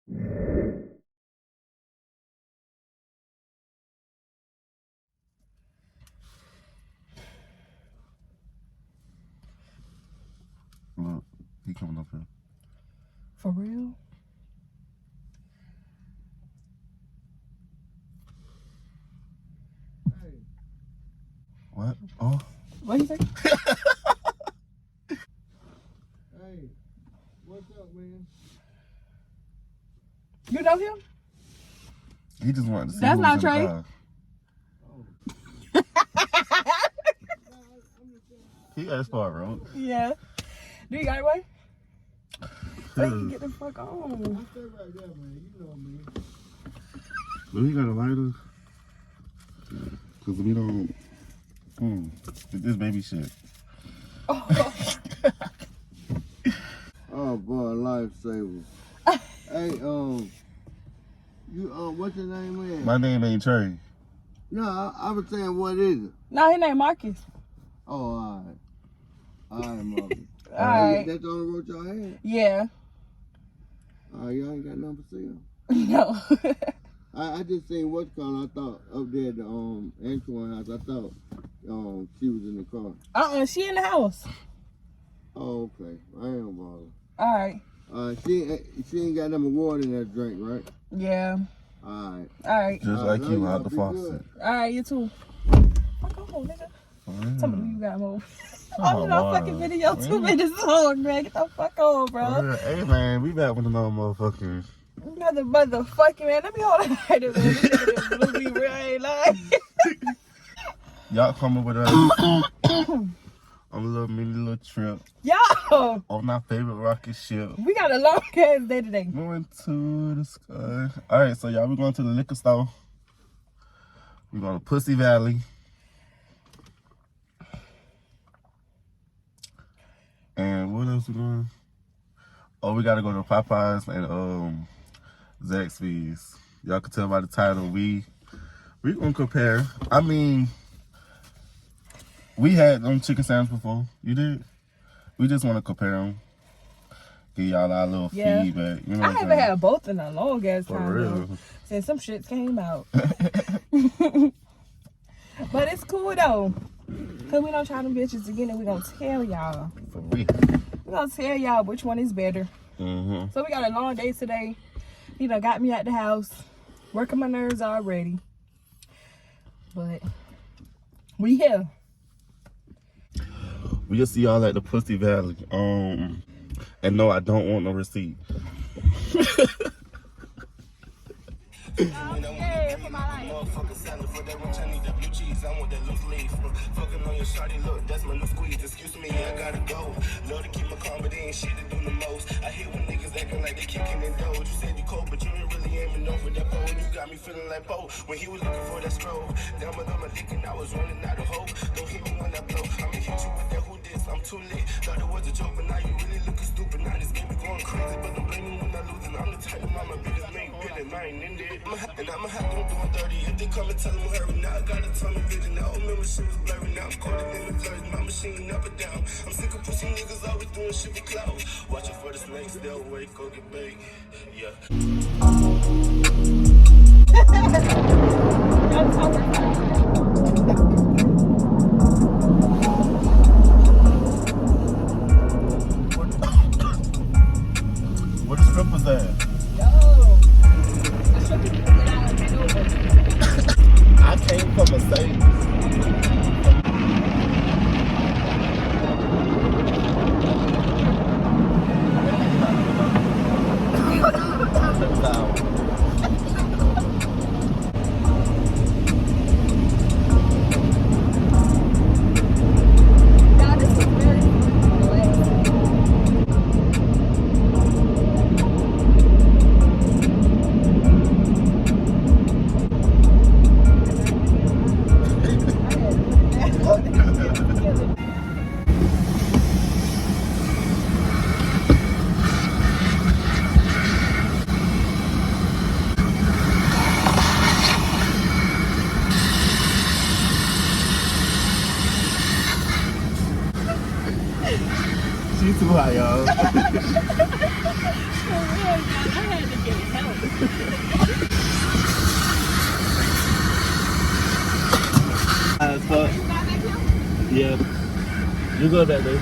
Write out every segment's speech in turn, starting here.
Look, he coming up here. For real? Hey. What? Oh. What you say? Hey, what's up, man? You know him? He just wanted to see That's who not was in Trey. the car. He asked for it, bro. Yeah. Do you got it, way? So you can get the fuck on. I stay right there, man. You know me. But he got a lighter. Cause we don't. This baby shit. Oh. Oh boy, lifesaver. Hey, you what's your name, man? My name ain't Trey. No, I was saying, what is it? No, his name Marcus. Oh, all right. All right, Marcus. All right. That's the only road y'all had? Yeah. Y'all ain't got nothing for sale? No. I just seen what's called. I thought up there at the Antoine house. I thought she was in the car. She in the house. Oh, okay. I ain't bothered. All right. She ain't got no water in that drink, right? Yeah. All right. All right. Just like you out the faucet. All right, you too. Fuck on, nigga. Tell me you got more. Oh, I'm no fucking video 2 minutes long, man. Get the fuck on, bro. Hey, man, we back with another motherfucking. Another motherfucking, man. Let me hold on. Right, man. This nigga just blew me real. I ain't lying. Y'all coming with us on a little little trip Yo, on our favorite rocket ship. we got a long ass day today. Going to the sky. All right, so y'all, we going to the liquor store. We going to Pussy Valley. And what else we doing? Oh, we gotta go to Popeyes and Zaxbys. Y'all can tell by the title. We gonna compare. I mean, we had them chicken sandwiches before. You did. We just want to compare them. Give y'all our little feedback. You know I haven't had both in a long ass time. For real. Though, since some shit came out. But it's cool though. Cause we don't try them bitches again and we gonna tell y'all. For real. We gonna tell y'all which one is better. So we got a long day today. You know, got me at the house. Working my nerves already. But we here. We just see y'all at the Pussy Valley. And no, I don't want no receipt. For my life. Motherfucker selling for that rich, I need that blue cheese. I want that loose leaf. Fucking on your shawty, look, that's my new squeeze. Excuse me, I gotta go. Love to keep my calm, but they ain't shit to do the most. I hate when niggas acting like they kicking in dough. You said you cold, but you ain't really aiming over that pole. You got me feeling like Poe when he was looking for that stroke. Down below my dick and I was running out of hope. Don't hit me when I blow. I'ma hit you with that who this. I'm too lit. Thought it was a joke, but now you really looking stupid. Now this game is going crazy, but don't blame me when I lose. And I'm the type of mama, biggest main villain. I ain't in there. And I'ma have to do 30. If they come and tell them hurry, now I gotta tell me vision. Now I remember shit was blurry. Now I'm colder than the version. My machine up and down. I'm sick of pushing niggas always doing shit for clout. Watching for the snakes, they'll wait, go get big. Yeah. Where the strippers at? I came from a Mercedes. She's too high, y'all. real, y'all. I had to get help. As fuck. Yeah. You go back there.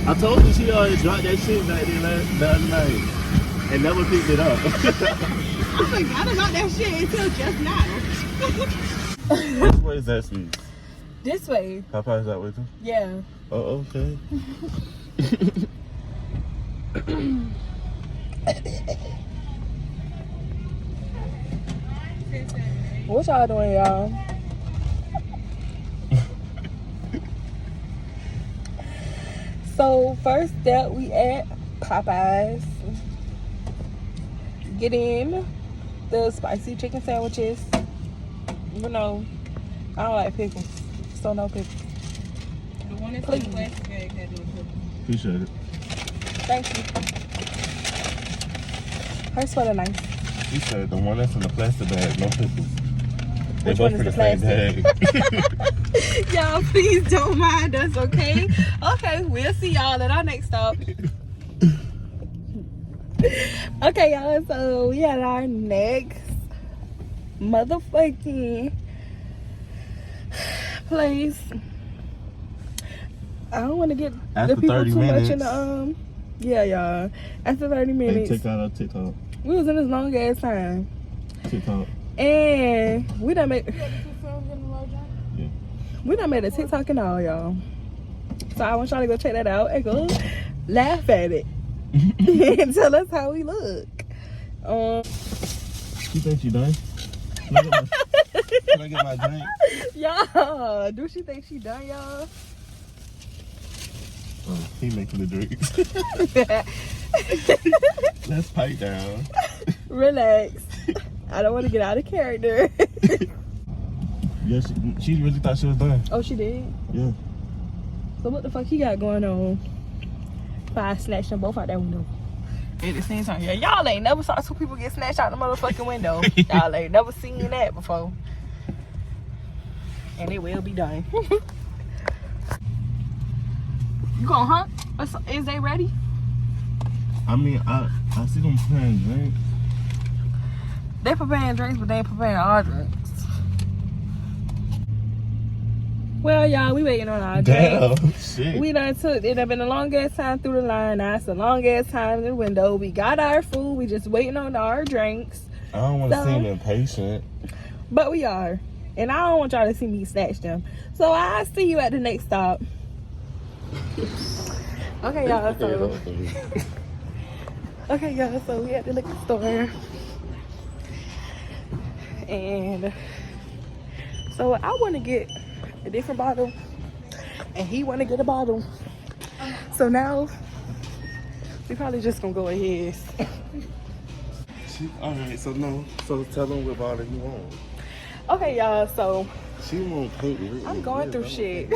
I told you she already dropped that shit back there the other night and never picked it up. I forgot about that shit until just now. Which way is Zaxbys? This way. Popeyes that way too? Yeah. Oh, okay. What y'all doing, y'all? So first step, we at Popeyes. Get in the spicy chicken sandwiches. You know, I don't like pickles, so no pickles. The one that's in the plastic bag had no pickles. Appreciate it. Thank you. Her sweater nice. He said the one that's in the plastic bag, no pickles. They Which both one in is the the same bag. Y'all, please don't mind us, okay? Okay, we'll see y'all at our next stop. Okay, y'all, so we at our next motherfucking place. I don't want to get After the people 30 too much minutes. in the yeah, y'all. After 30 minutes, Hey, check out our TikTok. we was in this long ass time, TikTok. and we done made Yeah. we done made a TikTok and all, y'all. So I want y'all to go check that out and go laugh at it and tell us how we look. You think she done? Can I get my drink? Y'all, do she think she done, y'all? Oh, he making the drinks. Let's pipe down. Relax. I don't want to get out of character. Yeah, she really thought she was done. Oh, she did? Yeah. So what the fuck he got going on? If I snatched them both out that window. At the same time, yeah, y'all ain't never saw two people get snatched out the motherfucking window. Y'all ain't never seen that before. And it will be done. You gonna hunt? Is they ready? I mean, I see them preparing drinks. They preparing drinks, but they ain't preparing our drinks. Well, y'all, we waiting on our drinks. Damn, shit. We done took, it done been the longest time through the line. Now it's the longest time in the window. We got our food. We just waiting on our drinks. I don't want to So- seem impatient. But we are. And I don't want y'all to see me snatch them. So I'll see you at the next stop. Okay, y'all. So, okay, y'all. So we at the liquor store. And so I want to get a different bottle. And he want to get a bottle. So now we probably just going to go ahead. Alright, so tell them what bottle you want. Okay, y'all. So She won't Pink Whitney. I'm going through shit.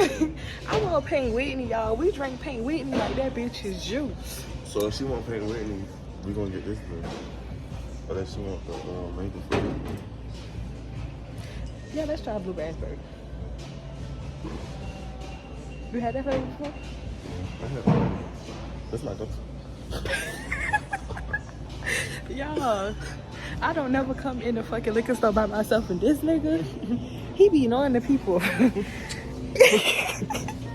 I want Pink Whitney, y'all. We drink Pink Whitney like that bitch is juice. So if she want Pink Whitney, we gonna get this one. Unless she want the mango fruit. Yeah, let's try blue raspberry. You had that flavor before? I have that. That's my go-to. Y'all, I don't never come in the fucking liquor store by myself, and this nigga, he be knowing the people.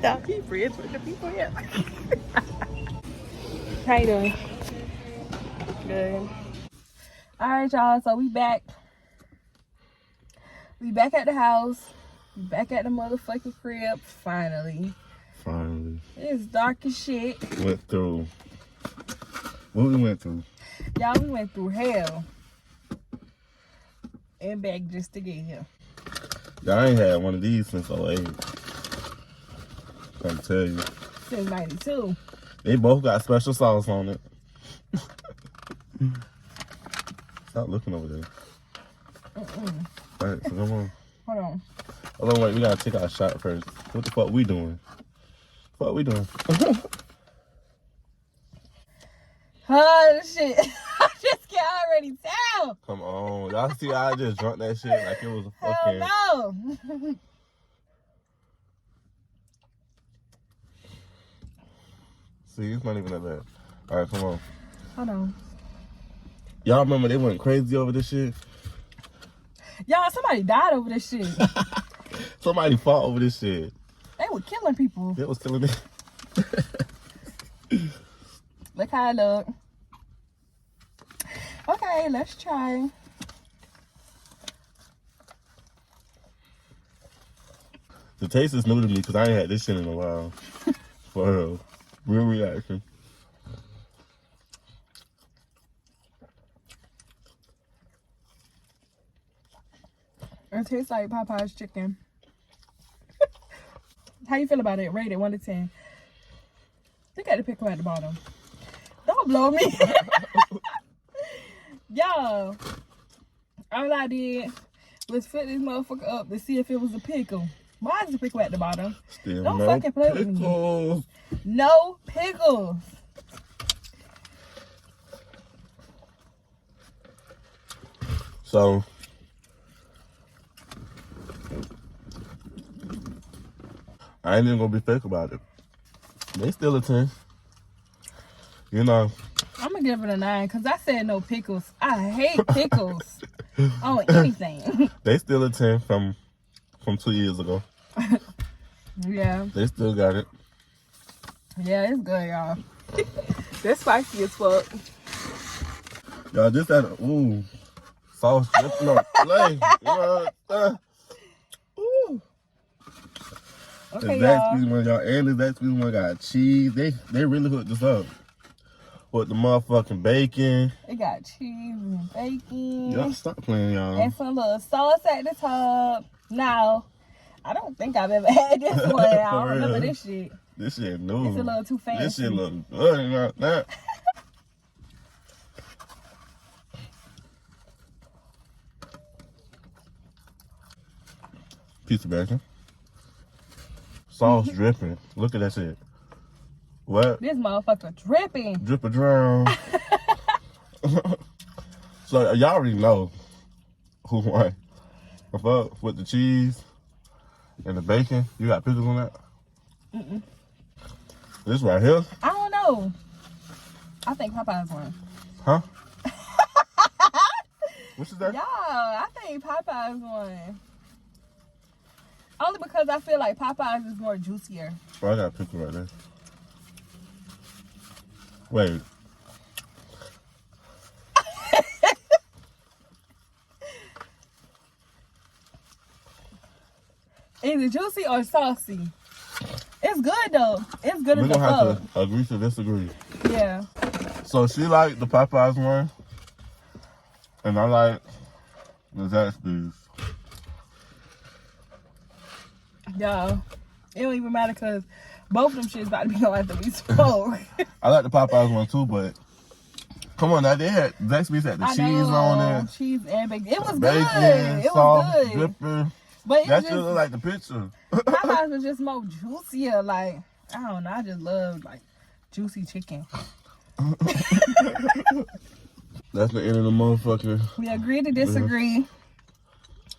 Now he friends with the people, yeah. How you doing? Good. All right, y'all. So we back. We back at the house. We back at the motherfucking crib. Finally. Finally. It's dark as shit. Went through. What we went through? Y'all, we went through hell. And back just to get here. Y'all ain't had one of these since 08. I can tell you. Since 92. They both got special sauce on it. Stop looking over there. Alright, so come on. Hold on. Hold on, wait, we gotta take our shot first. What the fuck we doing? What we doing? Oh, shit. I just can already tell. Come on. Y'all see I just drunk that shit like it was a fucking... Hell no. See, it's not even that bad. All right, come on. Hold on. Y'all remember they went crazy over this shit? Y'all, somebody died over this shit. Somebody fought over this shit. They were killing people. They was killing it. Look how it look. Okay, let's try. The taste is new to me because I ain't had this shit in a while. For real reaction. It tastes like Popeyes chicken. How you feel about it? Rate it 1 to 10. Look at the pickle at the bottom. Don't blow me. Y'all, all I did was flip this motherfucker up to see if it was a pickle. Why is the pickle at the bottom? Still Don't no fucking play with me. pickles. No pickles. So, I ain't even gonna be fake about it. They still a 10. You know. I'm gonna give it a 9 because I said no pickles. I hate pickles on anything. They still a 10 from 2 years ago. Yeah. They still got it. Yeah, it's good, y'all. They're spicy as fuck. Y'all, just that, ooh, sauce dripping on play. You know what I'm ooh. Okay, The y'all. Zaxbys one, y'all, and the Zaxbys one got cheese. They really hooked us up. With the motherfucking bacon. It got cheese and bacon. Y'all stop playing, y'all. And some little sauce at the top. Now, I don't think I've ever had this one. I don't remember this shit. This shit new. It's a little too fancy. This shit look good, you know that. Piece of bacon. Sauce dripping. Look at that shit. What? This motherfucker dripping. Drip or drown. So y'all already know who won. The fuck with the cheese and the bacon. You got pickles on that? Mm-mm. This right here? I don't know. I think Popeyes won. Huh? What's that? Y'all, I think Popeyes won. Only because I feel like Popeyes is more juicier. Oh, I got a pickle right there. Wait. Is it juicy or saucy? It's good though. It's good We're as a gonna fuck. have to agree to disagree. Yeah. So she liked the Popeyes one, and I like the Zaxbys. Y'all, it don't even matter because both of them shits about to be on after we smoke. I like the Popeyes one too, but come on now, they had Zaxby's had the cheese on it, cheese and bacon. It was bacon, good. It sauce, was good. dripping. But it That was shit look just, like the picture. Popeyes was just more juicier. Like, I don't know. I just love like juicy chicken. That's the end of the motherfucker. We agree to disagree.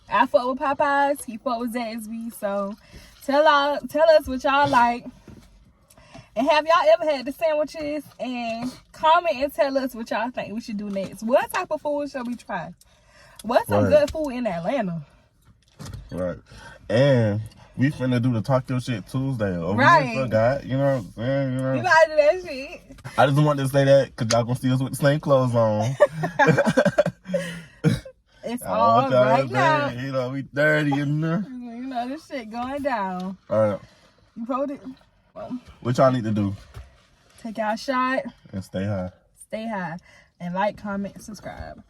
I fuck with Popeyes. He fuck with Zaxby. So tell us what y'all like. And have y'all ever had the sandwiches? And comment and tell us what y'all think we should do next. What type of food shall we try? What's some good food in Atlanta? Right. And we finna do the Talk Your Shit Tuesday. Oh, Right. We forgot, you know what I'm saying? You know? We gotta do that shit. I just wanted to say that because y'all gonna see us with the same clothes on. It's I all want y'all to right say, now. you know, we dirty in there. You know, this shit going down. All right. You wrote it? Well, What y'all need to do? take our shot, And stay high. stay high, and like, comment, subscribe.